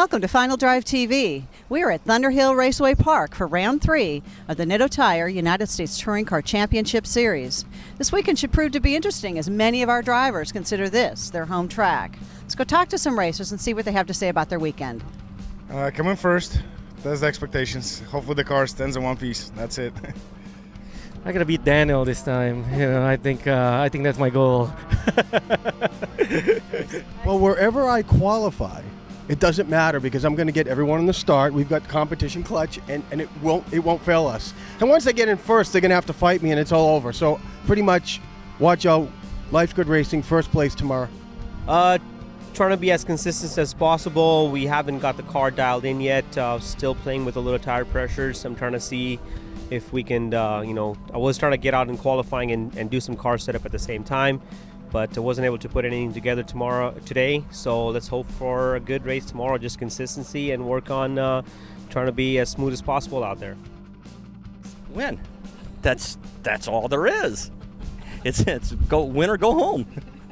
Welcome to Final Drive TV. We are at Thunderhill Raceway Park for round 3 of the Nitto Tire United States Touring Car Championship Series. This weekend should prove to be interesting as many of our drivers consider this their home track. Let's go talk to some racers and see what they have to say about their weekend. Come in first. That's the expectations. Hopefully the car stands in one piece. That's it. I gotta beat Daniel this time. I think that's my goal. Well, wherever I qualify, it doesn't matter because I'm going to get everyone in the start. We've got competition clutch, and it won't fail us. And once they get in first, they're going to have to fight me, and it's all over. So pretty much, watch out. Life's Good Racing, first place tomorrow. Trying to be as consistent as possible. We haven't got the car dialed in yet. Still playing with a little tire pressures. I'm trying to see if we can, I was trying to get out in qualifying and do some car setup at the same time, but I wasn't able to put anything together today. So let's hope for a good race tomorrow, just consistency and work on trying to be as smooth as possible out there. Win. That's all there is. It's go win or go home.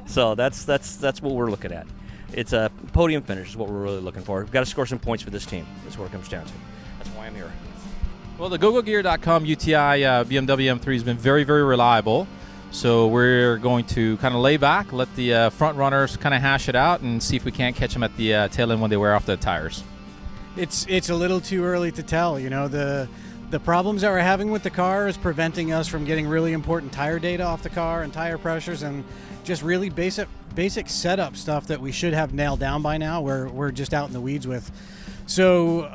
So that's what we're looking at. It's a podium finish is what we're really looking for. We've got to score some points for this team. That's what it comes down to. That's why I'm here. Well, the GoGoGear.com UTI BMW M3 has been very, very reliable. So we're going to kind of lay back, let the front runners kind of hash it out, and see if we can't catch them at the tail end when they wear off the tires. It's a little too early to tell. You know, the problems that we're having with the car is preventing us from getting really important tire data off the car and tire pressures and just really basic setup stuff that we should have nailed down by now. We're just out in the weeds with. So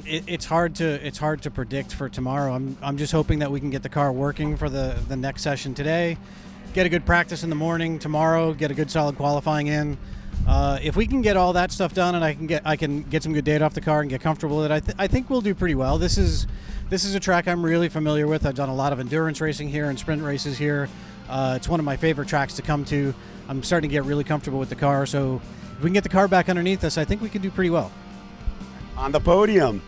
it's hard to predict for tomorrow. I'm just hoping that we can get the car working for the next session today, get a good practice in the morning tomorrow, get a good solid qualifying in. If we can get all that stuff done and I can get some good data off the car and get comfortable with it, I think we'll do pretty well. This is a track I'm really familiar with. I've done a lot of endurance racing here and sprint races here. It's one of my favorite tracks to come to. I'm starting to get really comfortable with the car, so if we can get the car back underneath us, I think we can do pretty well. On the podium,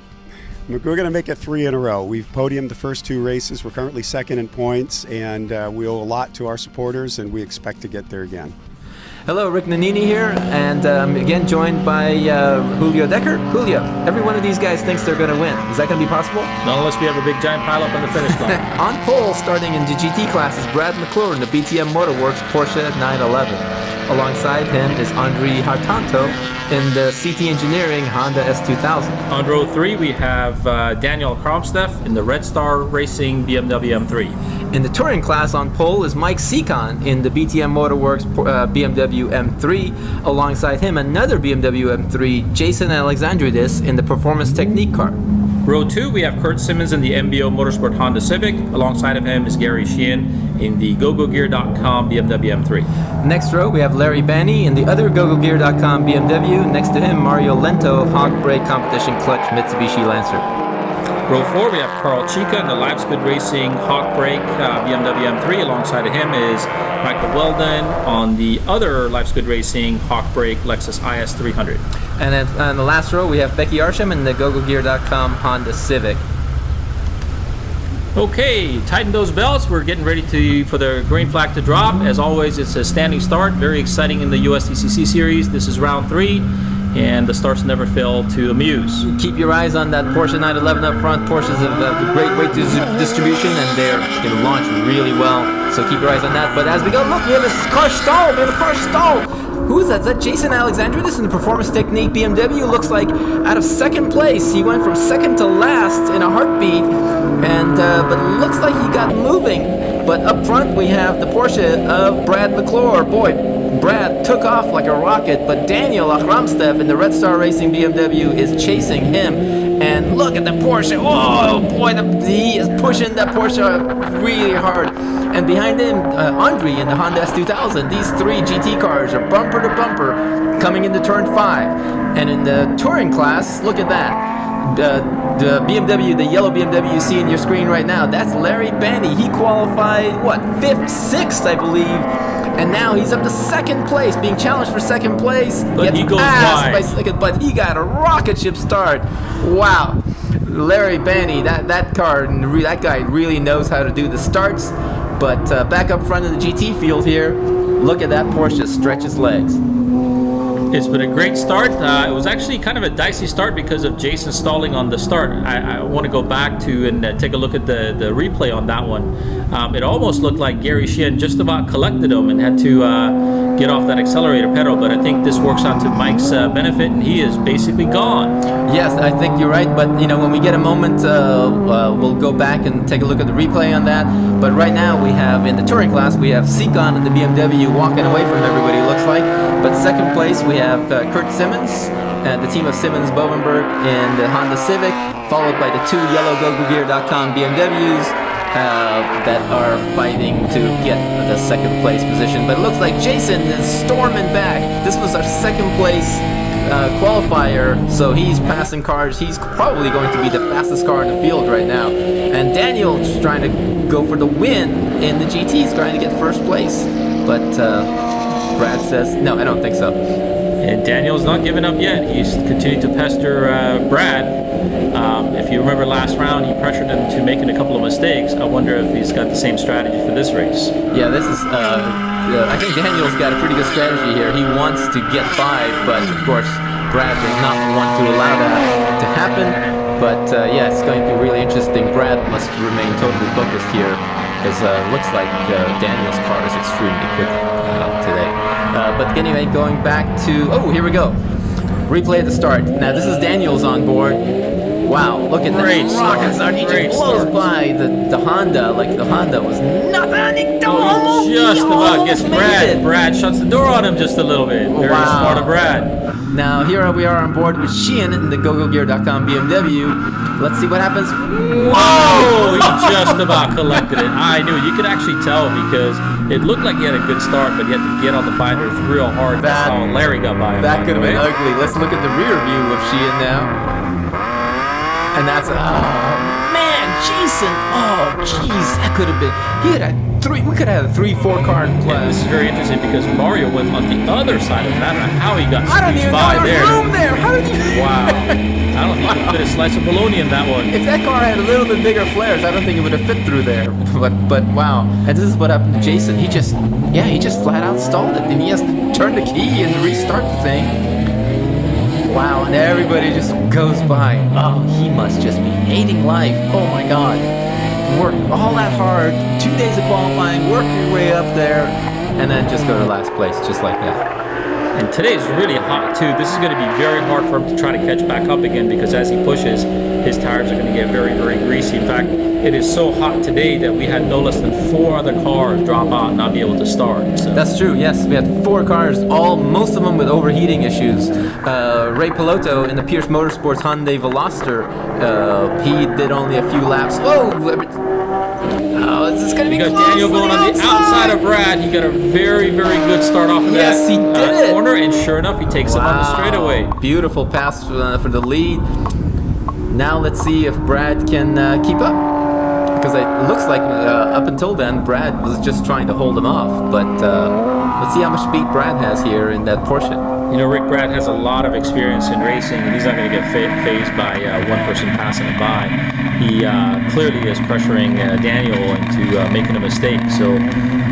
we're going to make it 3 in a row. We've podiumed the first 2 races. We're currently second in points, and we owe a lot to our supporters, and we expect to get there again. Hello, Rick Nannini here, and again joined by Julio Decker. Julio, every one of these guys thinks they're going to win. Is that going to be possible? Not unless we have a big giant pileup on the finish line. On pole, starting in the GT class, is Brad McClure in the BTM Motorwerks Porsche 911. Alongside him is Andrie Hartanto in the CT Engineering Honda S2000. On row 3, we have Daniel Akhromstev in the Red Star Racing BMW M3. In the touring class on pole is Mike Sekhon in the BTM Motorwerks BMW M3. Alongside him, another BMW M3, Jason Alexandridis in the Performance Technique car. Row 2, we have Kurt Simmons in the MBO Motorsport Honda Civic. Alongside of him is Gary Sheehan in the GoGoGear.com BMW M3. Next row, we have Larry Bani in the other GoGoGear.com BMW. Next to him, Mario Lento, Hog Brake Competition Clutch Mitsubishi Lancer. Row 4, we have Carl Chica in the Life's Good Racing Hawk Brake BMW M3. Alongside of him is Michael Weldon on the other Life's Good Racing Hawk Brake Lexus IS 300. And then on the last row, we have Becky Arsham in the GoGoGear.com Honda Civic. Okay, tighten those belts. We're getting ready for the green flag to drop. As always, it's a standing start. Very exciting in the USTCC series. This is round 3. And the starts never fail to amuse. Keep your eyes on that Porsche 911 up front. Porsches have a great weight distribution, and they're going to launch really well. So keep your eyes on that. But as we go, look, we have a car stall. We have a car stall. Who is that? Is that Jason Alexandridis in the Performance Technique BMW? Looks like out of second place. He went from second to last in a heartbeat, and but looks like he got moving. But up front, we have the Porsche of Brad McClure. Boy, Brad took off like a rocket, but Daniel Akhromstev in the Red Star Racing BMW is chasing him. And look at the Porsche. Oh boy, he is pushing that Porsche really hard. And behind him, Andrie in the Honda S2000. These 3 GT cars are bumper to bumper coming into turn 5. And in the touring class, look at that. The BMW, the yellow BMW you see in your screen right now, that's Larry Bani. He qualified, 5th, 6th, I believe. And now he's up to second place, being challenged for second place. But he goes wide. By second, but he got a rocket ship start. Wow. Larry Bani, that guy really knows how to do the starts. But back up front of the GT field here, look at that Porsche stretch his legs. It's been a great start. It was actually kind of a dicey start because of Jason stalling on the start. I want to go back to and take a look at the replay on that one. It almost looked like Gary Sheehan just about collected him and had to get off that accelerator pedal, but I think this works out to Mike's benefit, and he is basically gone. Yes, I think you're right, but when we get a moment, we'll go back and take a look at the replay on that. But right now we have, in the touring class, we have Sekhon and the BMW walking away from everybody, it looks like. But second place, we have Kurt Simmons and the team of Simmons Bovenberg in the Honda Civic, followed by the two yellow GoGoGear.com BMWs that are fighting to get the second place position. But it looks like Jason is storming back. This was our second place qualifier, so he's passing cars. He's probably going to be the fastest car in the field right now. And Daniel's trying to go for the win in the GT. He's trying to get first place. But Brad says, no, I don't think so. And Daniel's not giving up yet. He's continued to pester Brad. If you remember last round, he pressured him to making a couple of mistakes. I wonder if he's got the same strategy for this race. Yeah, this is, I think Daniel's got a pretty good strategy here. He wants to get by, but of course, Brad does not want to allow that to happen. But yeah, it's going to be really interesting. Brad must remain totally focused here, because it looks like Daniel's car is extremely quick today. But anyway, going back to, oh, here we go. Replay at the start. Now, this is Daniel's on board. Wow, look at that rocket start. He just blows by the Honda like the Honda was nothing. He just about gets Brad. Brad shuts the door on him just a little bit. Very smart of Brad. Now, here we are on board with Sheehan in the GoGoGear.com BMW. Let's see what happens. Whoa! He just about collected it. I knew it. You could actually tell because it looked like he had a good start, but he had to get on the binders real hard. That's how Larry got by him. That could have been ugly. Let's look at the rear view of Sheehan now. And that's, oh man, Jason, oh jeez, that could have been, we could have had a 3-4 car class. Yeah, this is very interesting because Mario went on the other side of it. I don't know how he got squeezed by there. Room there. How did you? Wow. I don't think he could fit a slice of bologna in that one. If that car had a little bit bigger flares, I don't think it would have fit through there. But wow. And this is what happened to Jason. He just flat out stalled it. And he has to turn the key and restart the thing. Wow, and everybody just goes by. Oh, he must just be hating life. Oh my God. Work all that hard, 2 days of qualifying, work your way up there, and then just go to last place, just like that. And today's really hot too. This is going to be very hard for him to try to catch back up again because as he pushes, his tires are going to get very, very greasy. In fact, it is so hot today that we had no less than 4 other cars drop out and not be able to start. So. That's true, yes. We had 4 cars, most of them with overheating issues. Ray Piloto in the Pierce Motorsports Hyundai Veloster, he did only a few laps. Oh, is this going to be close? You got Daniel going on the outside of Brad. He got a very, very good start off of that corner, and sure enough, he takes him on the straightaway. Beautiful pass for the lead. Now let's see if Brad can keep up. Because it looks like up until then, Brad was just trying to hold him off. But let's see how much speed Brad has here in that Porsche. You know, Rick, Brad has a lot of experience in racing, and he's not going to get fazed by one person passing him by. He clearly is pressuring Daniel into making a mistake. So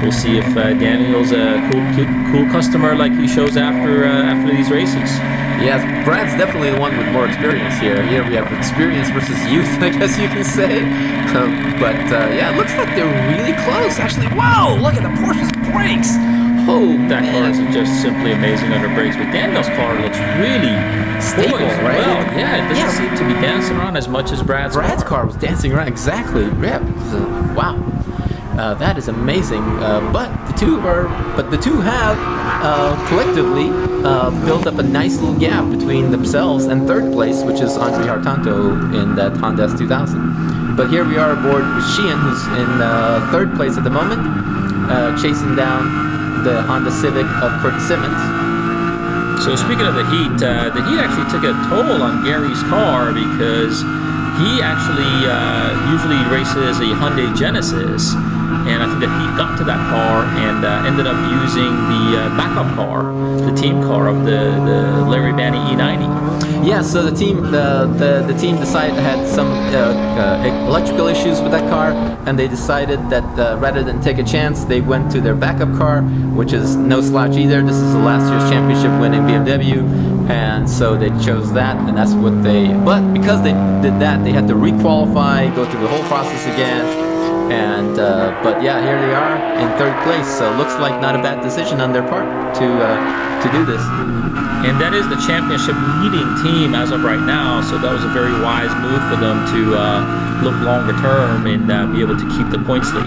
we'll see if Daniel's a cool customer like he shows after these races. Yes, Brad's definitely the one with more experience here. Here we have experience versus youth, I guess you can say. But yeah, it looks like they're really close. Actually, wow, look at the Porsche's brakes. Oh, that car is just simply amazing under brakes. But Daniel's car looks really stable, right? Well, yeah, it doesn't seem to be dancing around as much as Brad's car was dancing around, exactly. Yeah, wow. That is amazing. But the two have collectively built up a nice little gap between themselves and third place, which is Andrie Hartanto in that Honda S2000. But here we are aboard with Sheehan, who's in third place at the moment, chasing down the Honda Civic of Kurt Simmons. So speaking of the heat actually took a toll on Gary's car because he actually usually races a Hyundai Genesis, and I think that he got to that car and ended up using the backup car, the team car of the Larry Bani E90. Yeah, so the team decided had some electrical issues with that car, and they decided that rather than take a chance, they went to their backup car, which is no slouch either. This is the last year's championship winning BMW, and so they chose that, and that's what they. But because they did that, they had to requalify, go through the whole process again. And but yeah, here they are in third place. So looks like not a bad decision on their part to do this. And that is the championship leading team as of right now. So that was a very wise move for them to look longer term and be able to keep the points lead.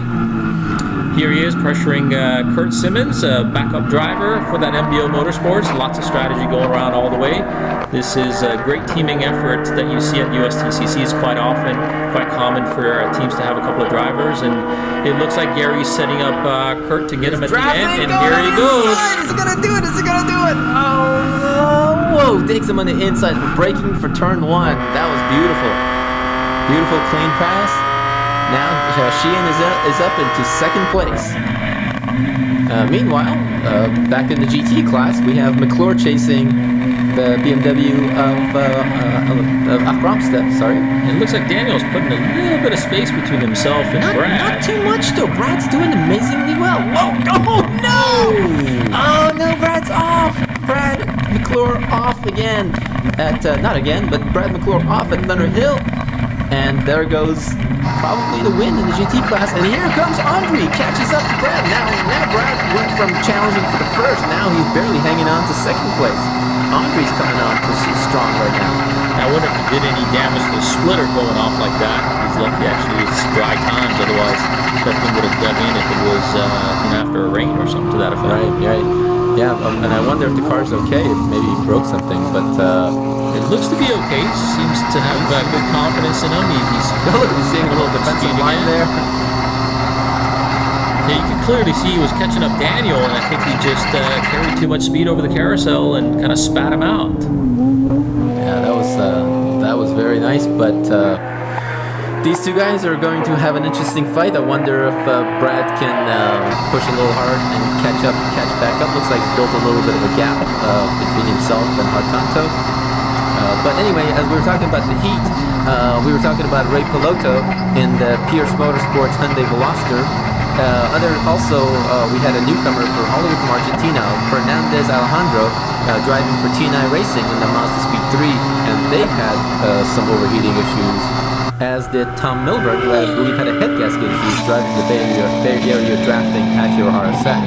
Here he is pressuring Kurt Simmons, backup driver for that MBO Motorsports. Lots of strategy going around all the way. This is a great teaming effort that you see at USTCC. It's quite often, quite common for teams to have a couple of drivers. And it looks like Gary's setting up Kurt to get him at the end. And here he goes. Is he gonna do it? Is he gonna do it? Oh, whoa! Takes him on the inside for braking for turn one. That was beautiful. Beautiful clean pass. Now Sheehan is up into second place. Meanwhile, back in the GT class, we have McClure chasing the BMW of Akhromstev. Sorry. It looks like Daniel's putting a little bit of space between himself and Brad. Not too much though. Brad's doing amazingly well. Whoa! Oh no! Oh no! Brad's off. Brad McClure off again. Not again, but Brad McClure off at Thunderhill. And there goes probably the win in the GT class. And here comes Andrie, catches up to Brad. Now Brad went from challenging for the first. Now he's barely hanging on to second place. Andrie's coming on strong right now. I wonder if he did any damage to the splitter going off like that. He's lucky actually it's dry times. Otherwise, that thing would have dug in if it was after a rain or something to that effect. Right. Yeah, and I wonder if the car's okay, if maybe he broke something, but it looks to be okay. Seems to have good confidence in him. He's seeing a little defensive line there. Yeah, you can clearly see he was catching up Daniel, and I think he just carried too much speed over the carousel and kind of spat him out. Yeah, that was very nice, but these two guys are going to have an interesting fight. I wonder if Brad can push a little hard and catch back up. Looks like he's built a little bit of a gap between himself and Hartanto. But anyway, as we were talking about the heat, we were talking about Ray Piloto in the Pierce Motorsports Hyundai Veloster. We had a newcomer all the way from Argentina, Fernandez Alejandro, driving for TNI Racing in the Mazda Speed 3, and they had some overheating issues, as did Tom Milberg, who I believe had a head gasket issues driving the Bay Area drafting Acura RSX.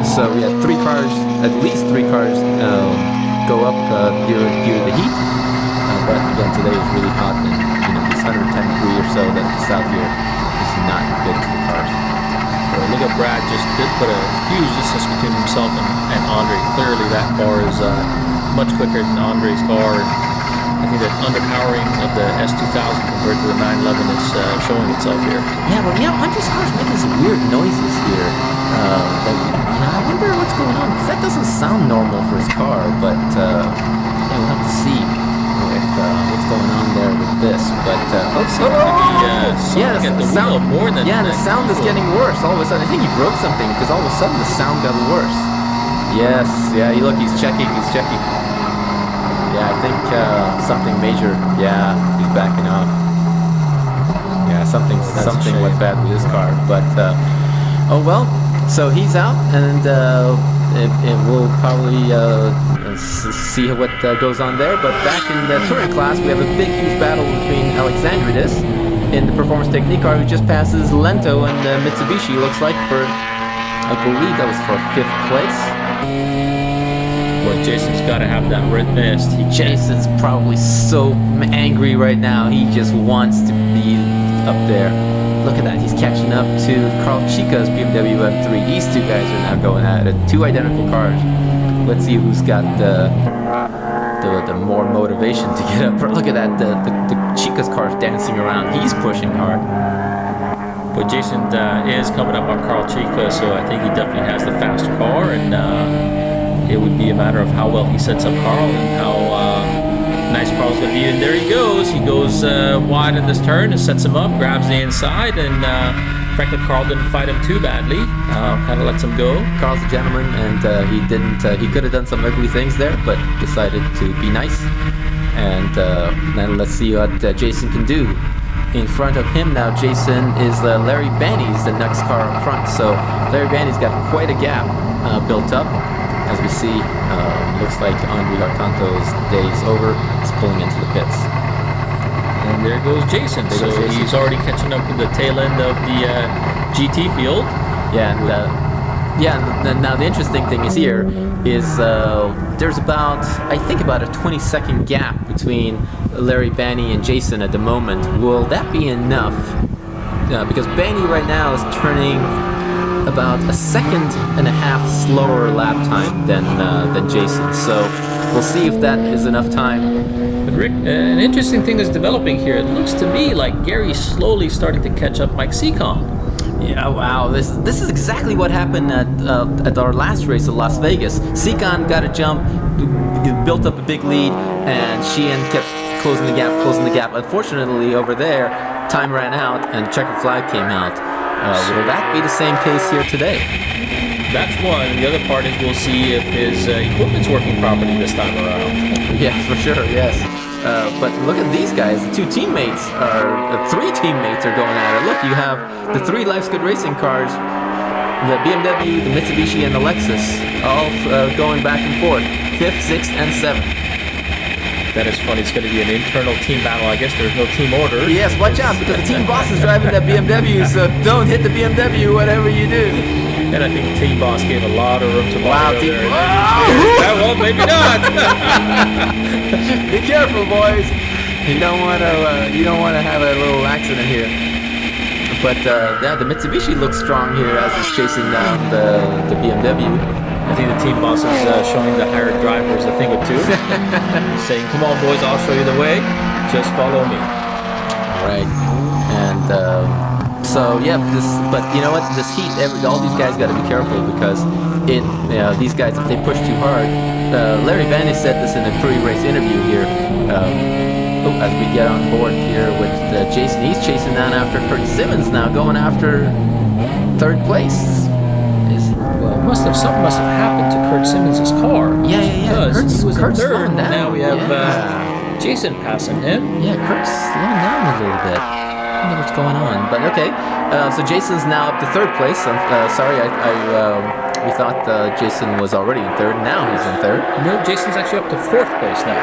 So we had at least three cars go up due to the heat. But again, today is really hot, and this 110 degree or so that it's out here is not good to the cars. Look at Brad, just did put a huge distance between himself and Andrie. Clearly that car is much quicker than Andrie's car. I think that underpowering of the S2000 compared to the 911 is showing itself here. Yeah, but Andrie's car's making some weird noises here. I wonder what's going on, because that doesn't sound normal for his car, but we'll have to see what's going on there with this. But the sound is getting worse. All of a sudden, I think he broke something, because all of a sudden the sound got worse. Yes, yeah. Look, he's checking. Yeah, I think something major. Yeah, he's backing off. Yeah, something went bad with his car. But oh well. So he's out, and we'll probably see what goes on there. But back in the touring class, we have a huge battle between Alexandridis in the performance technique car, who just passes Lento and Mitsubishi. Looks like I believe that was for 5th place. Boy, Jason's got to have that red mist. Jason's probably so angry right now. He just wants to be up there. Look at that. He's catching up to Carl Chica's BMW M3. These two guys are now going at it. 2 identical cars. Let's see who's got the more motivation to get up. Look at that. The Chica's car's dancing around. He's pushing hard. But Jason is coming up on Carl Chica, so I think he definitely has the faster car, and it would be a matter of how well he sets up Carl and how nice Carl's going to be. And there he goes. He goes wide in this turn and sets him up, grabs the inside, and frankly, Carl didn't fight him too badly. Kind of lets him go. Carl's a gentleman, and he didn't. He could have done some ugly things there, but decided to be nice And then let's see what Jason can do. In front of him now, Jason is Larry Bani's the next car up front. So Larry Bani's got quite a gap built up. As we see, looks like Andrie Hartanto's day is over. He's pulling into the pits. And there goes Jason. He's already catching up with the tail end of the GT field. Yeah, and now the interesting thing is here is there's about, I think about a 20-second gap between Larry Bani and Jason at the moment. Will that be enough? Because Bani right now is turning about a second and a half slower lap time than Jason. So we'll see if that is enough time. But Rick, an interesting thing is developing here. It looks to me like Gary's slowly starting to catch up Mike Sekhon. Yeah, wow. This is exactly what happened at our last race at Las Vegas. Sekhon got a jump, built up a big lead, and Sheehan kept closing the gap. Unfortunately, over there, time ran out and checkered flag came out. Will that be the same case here today? That's one. The other part is we'll see if his equipment's working properly this time around. Yeah, for sure, yes. But look at these guys. The three teammates are going at it. Look, you have the three Life's Good Racing cars, the BMW, the Mitsubishi, and the Lexus, all going back and forth. 5th, 6th, and 7th. That is funny. It's going to be an internal team battle. I guess there's no team order. Yes, watch out, because the team boss is driving that BMW, so don't hit the BMW, whatever you do. And I think the team boss gave a lot of room to Wow, Mario there. well, maybe not. Be careful, boys. You don't want to have a little accident here. But yeah, the Mitsubishi looks strong here as it's chasing down the BMW. I think the team boss is showing the hired drivers a thing or two, saying, "Come on, boys, I'll show you the way. Just follow me." All right, and so yeah, but you know what? This heat, all these guys got to be careful because these guys, if they push too hard, Larry Bani said this in a pre-race interview here. As we get on board here with Jason, he's chasing down after Kurt Simmons now, going after 3rd place. Well, something must have happened to Kurt Simmons' car. Yeah. Because he was Kurt's in 3rd, slowing down. now we have Jason passing him. Yeah, Kurt's slowing down a little bit. I don't know what's going on, but okay. So Jason's now up to 3rd place. Sorry, we thought Jason was already in 3rd. Now he's in 3rd. No, Jason's actually up to 4th place now.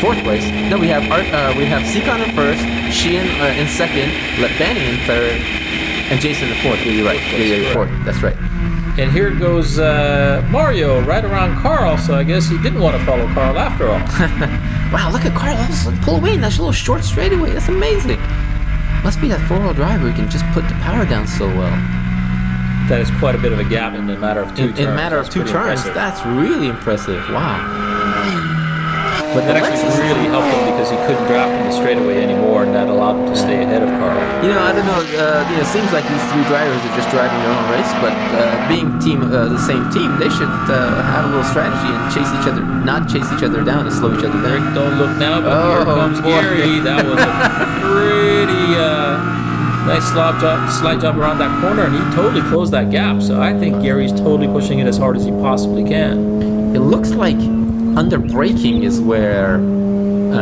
4th place? No, we have Sekhon in 1st, Sheehan in 2nd, Bani in 3rd, and Jason in 4th. You're right. You're 4th. That's right. And here goes Mario right around Carl, so I guess he didn't want to follow Carl after all. Wow, look at Carl pull away in that little short straightaway. That's amazing. Must be that 4-wheel driver who can just put the power down so well. That is quite a bit of a gap in a matter of 2 turns. In a matter of 2 turns, impressive. That's really impressive. Wow. But that actually really helped him because he couldn't draft in the straightaway anymore, and that allowed him to stay ahead of Carl. I don't know. It seems like these 3 drivers are just driving their own race, but being the same team, they should have a little strategy and not chase each other down and slow each other down. Rick, don't look now, but here comes Gary. That was a pretty nice slide job around that corner, and he totally closed that gap. So I think Gary's totally pushing it as hard as he possibly can. It looks like under braking is where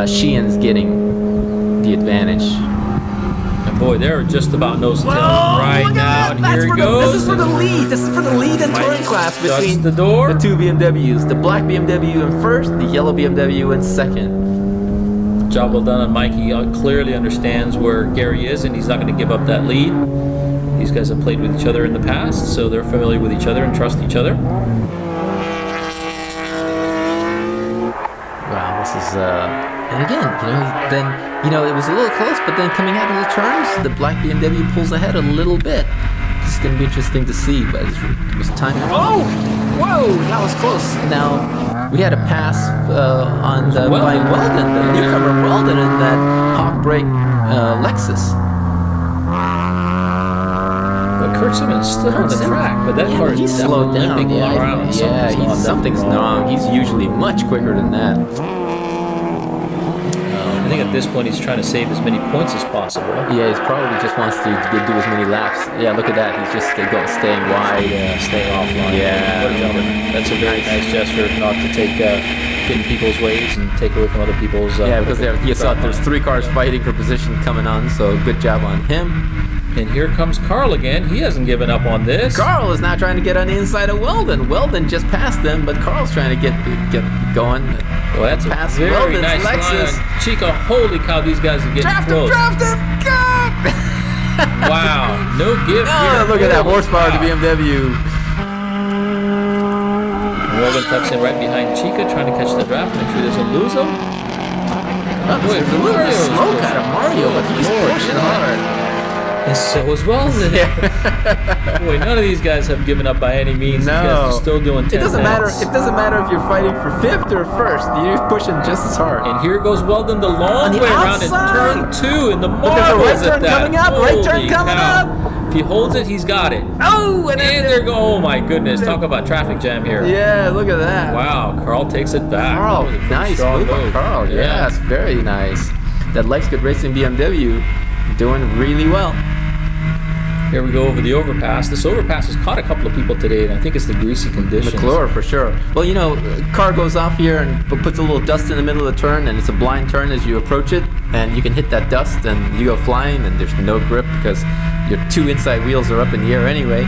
Sheehan's getting the advantage. And boy, they're just about nose to tail right now. And here he goes. This is for the lead. This is for the lead in touring class between the 2 BMWs. The black BMW in 1st, the yellow BMW in 2nd. Job well done on Mike. He clearly understands where Gary is, and he's not going to give up that lead. These guys have played with each other in the past, so they're familiar with each other and trust each other. Wow, this is and again, it was a little close, but then coming out of the turns, the black BMW pulls ahead a little bit. It's going to be interesting to see, but it was time. Oh, whoa, that was close. Now we had a pass by Weldon, the newcomer Weldon, in that hawk brake Lexus. But Kurt Simmons is still on the track, but that car is slowed down. Something's wrong. He's usually much quicker than that. I think at this point he's trying to save as many points as possible. Yeah, he probably just wants to do as many laps. Yeah, look at that. He's just staying wide, staying offline. Yeah. What a gentleman. That's a very nice gesture, not to take get in people's ways and take away from other people's. Because you saw there's 3 cars fighting for position coming on, so good job on him. And here comes Carl again. He hasn't given up on this. Carl is now trying to get on the inside of Weldon. Weldon just passed him, but Carl's trying to get going. Well, that's past a very Weldon's nice Lexus. line. Chica, holy cow, these guys are getting close. Draft him! Wow, no give here. Look at that horsepower to BMW. Weldon tucks in right behind Chica, trying to catch the draft. Make sure he doesn't lose him. Boy, it's a little bit slow kind of Mario, but he's pushing hard. And so as well. Boy, none of these guys have given up by any means. No. These guys are still doing 10 It doesn't matter. minutes. It doesn't matter if you're fighting for 5th or 1st. You're pushing just as hard. And here goes Weldon the long On the way around in outside. turn 2 in the But there's a marbles right at turn that. coming up. Right turn Holy coming cow. up. If he holds it, he's got it. Oh, and there go. Oh my goodness! Talk about traffic jam here. Yeah, look at that. Wow, Carl takes it back. Carl, That was a pretty nice strong move on Carl. Yeah. Yes, very nice. That Life's Good Racing BMW doing really well. Here we go over the overpass. This overpass has caught a couple of people today, and I think it's the greasy conditions. McClure for sure. Well, you know, car goes off here and puts a little dust in the middle of the turn, and it's a blind turn as you approach it, and you can hit that dust and you go flying, and there's no grip because your 2 inside wheels are up in the air anyway.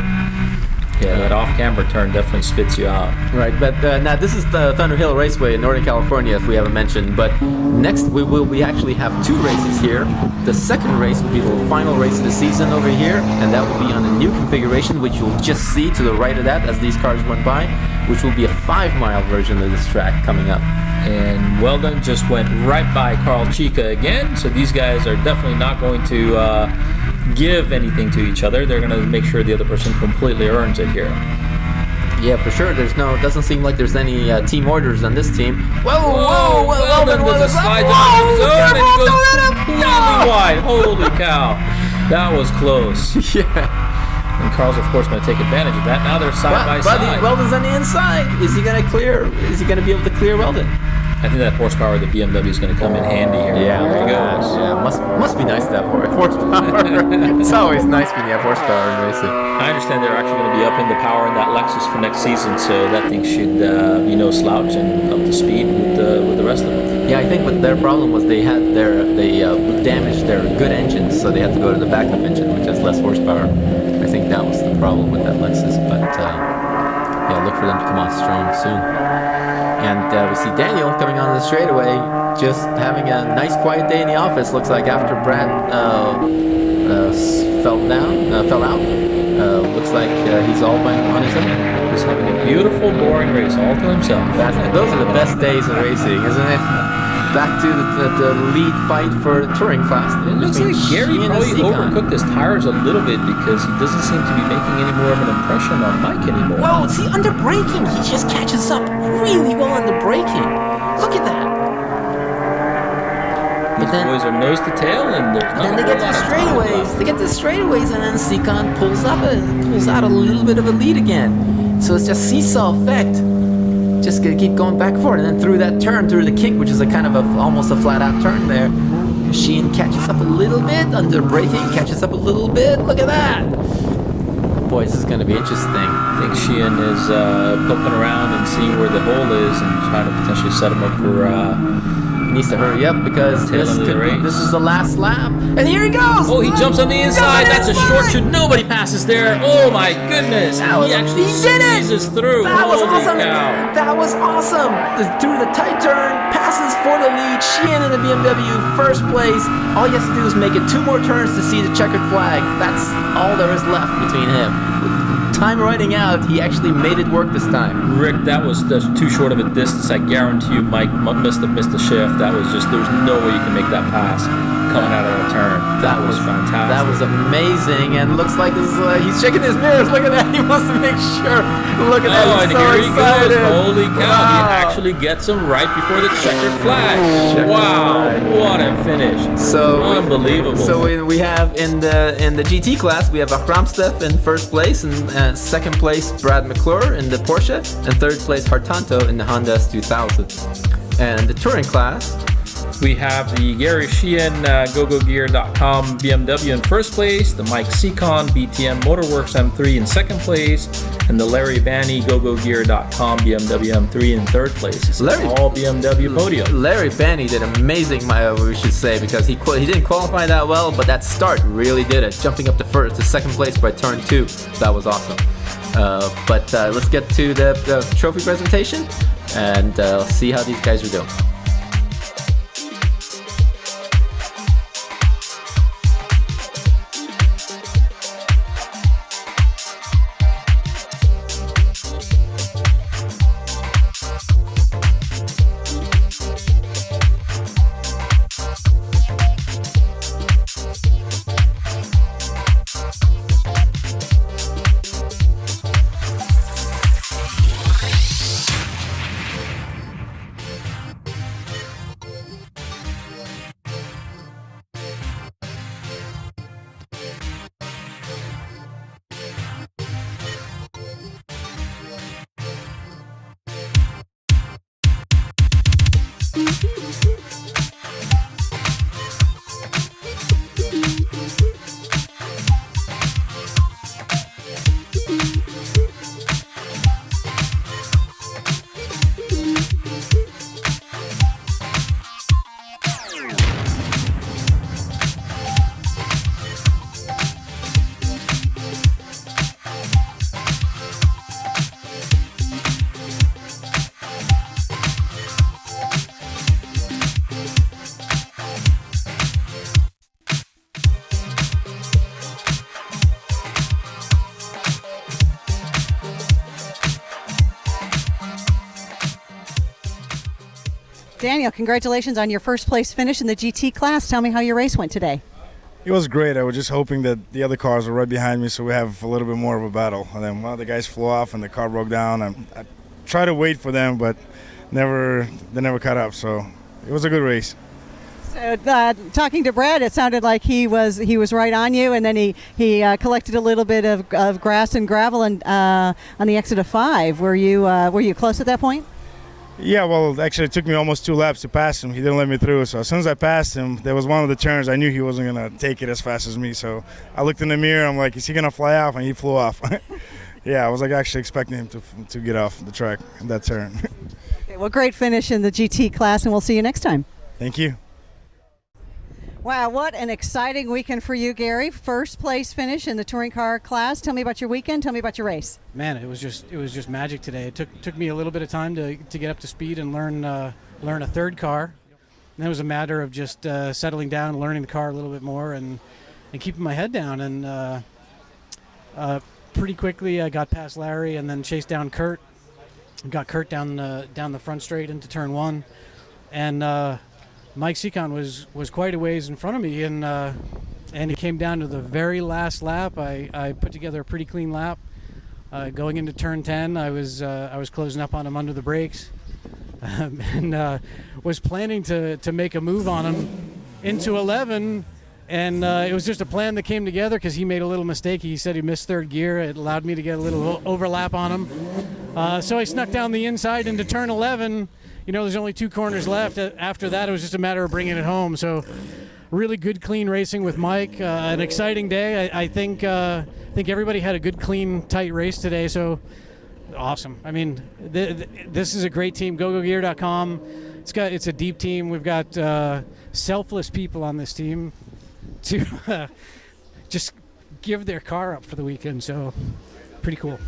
Yeah, that off-camber turn definitely spits you out. Right, but now this is the Thunderhill Raceway in Northern California, if we haven't mentioned. But next we actually have 2 races here. The second race will be the final race of the season over here, and that will be on a new configuration, which you'll just see to the right of that as these cars run by, which will be a 5-mile version of this track coming up. And Weldon just went right by Carl Chica again, so these guys are definitely not going to give anything to each other. They're going to make sure the other person completely earns it here. Yeah, for sure. It doesn't seem like there's any team orders on this team. Whoa, Weldon does a slide down his zone and it goes completely wide. Holy cow. That was close. Yeah. And Carl's, of course, going to take advantage of that. Now they're side by side. Weldon's on the inside. Is he going to clear? Is he going to be able to clear Weldon? I think that horsepower of the BMW is going to come in handy here. Yeah, there he goes. Yeah, must be nice to have horsepower. It's always nice when you have horsepower in racing. I understand they're actually going to be upping the power in that Lexus for next season, so that thing should be no slouch and up to speed with the rest of them. Yeah, I think what their problem was they damaged their good engines, so they had to go to the backup engine, which has less horsepower. I think that was the problem with that Lexus, but yeah, look for them to come on strong soon. And we see Daniel coming on the straightaway, just having a nice quiet day in the office. Looks like after Brad fell out. Looks like he's all on his own. He's having a beautiful, boring race all to himself. Those are the best days of racing, isn't it? Back to the lead fight for the touring class. It looks like Gary probably overcooked his tires a little bit because he doesn't seem to be making any more of an impression on Mike anymore. Whoa, see, under braking, he just catches up really well under braking. Look at that. These boys are nose to tail, and then they get to the straightaways. They get to the straightaways, and then Sekhon pulls out a little bit of a lead again. So it's just seesaw effect. Just gonna keep going back and forth, and then through that turn, through the kink, which is a kind of almost a flat-out turn there, Sheehan catches up a little bit under braking, catches up a little bit. Look at that! Boy, this is gonna be interesting. I think Sheehan is poking around and seeing where the hole is and trying to potentially set him up for. Needs to hurry up because this is the last lap. And here he goes! Oh, he jumps on the inside. That's a short shoot. Nobody passes there. Oh my goodness. He actually squeezes through. That was Holy awesome. cow. That was awesome. Through the tight turn, passes for the lead. Sheehan in the BMW, first place. All he has to do is make it 2 more turns to see the checkered flag. That's all there is left between him. Time running out, he actually made it work this time. Rick, that was just too short of a distance. I guarantee you Mike missed the shift. That was just, there's no way you can make that pass coming out of a turn. That was fantastic. That was amazing, and looks like this is, he's checking his mirrors. Look at that, he wants to make sure. Look at that, he's and so here he excited. goes. Holy cow, Wow. He actually gets him right before the checkered flag. Wow, what a finish. So unbelievable. So we have in the GT class, we have Akhromstev in first place, and second place Brad McClure in the Porsche, and third place Hartanto in the Honda S2000. And the touring class, We have the Gary Sheehan GoGoGear.com BMW in first place, the Mike Sekhon BTM Motorwerks M3 in second place, and the Larry Bani GoGoGear.com BMW M3 in third place. It's all BMW podium. Larry Bani did amazing, we should say, because he didn't qualify that well, but that start really did it. Jumping up to second place by turn 2, that was awesome. But let's get to the trophy presentation and see how these guys are doing. Daniel, congratulations on your first place finish in the GT class. Tell me how your race went today. It was great. I was just hoping that the other cars were right behind me so we have a little bit more of a battle. And then one of the guys flew off and the car broke down. I tried to wait for them, but they never caught up. So it was a good race. So talking to Brad, it sounded like he was right on you, and then he collected a little bit of grass and gravel on the exit of 5. Were you close at that point? Yeah, well, actually, it took me almost 2 laps to pass him. He didn't let me through. So as soon as I passed him, there was one of the turns. I knew he wasn't going to take it as fast as me. So I looked in the mirror. I'm like, is he going to fly off? And he flew off. Yeah, I was actually expecting him to get off the track in that turn. Okay, well, great finish in the GT class, and we'll see you next time. Thank you. Wow, what an exciting weekend for you, Gary. First place finish in the touring car class. Tell me about your weekend. Tell me about your race. Man, it was just magic today. It took me a little bit of time to get up to speed and learn a third car. And it was a matter of just settling down and learning the car a little bit more and keeping my head down. And pretty quickly I got past Larry and then chased down Kurt. Got Kurt down the front straight into turn 1. And Mike Sekhon was quite a ways in front of me, and he came down to the very last lap. I put together a pretty clean lap. Going into turn 10, I was closing up on him under the brakes, and was planning to make a move on him into 11. And it was just a plan that came together because he made a little mistake. He said he missed third gear. It allowed me to get a little overlap on him. So I snuck down the inside into turn 11. You know, there's only 2 corners left. After that, it was just a matter of bringing it home. So really good, clean racing with Mike. An exciting day. I think everybody had a good, clean, tight race today. So awesome. I mean, this is a great team. GoGoGear.com. It's a deep team. We've got selfless people on this team to just give their car up for the weekend. So pretty cool.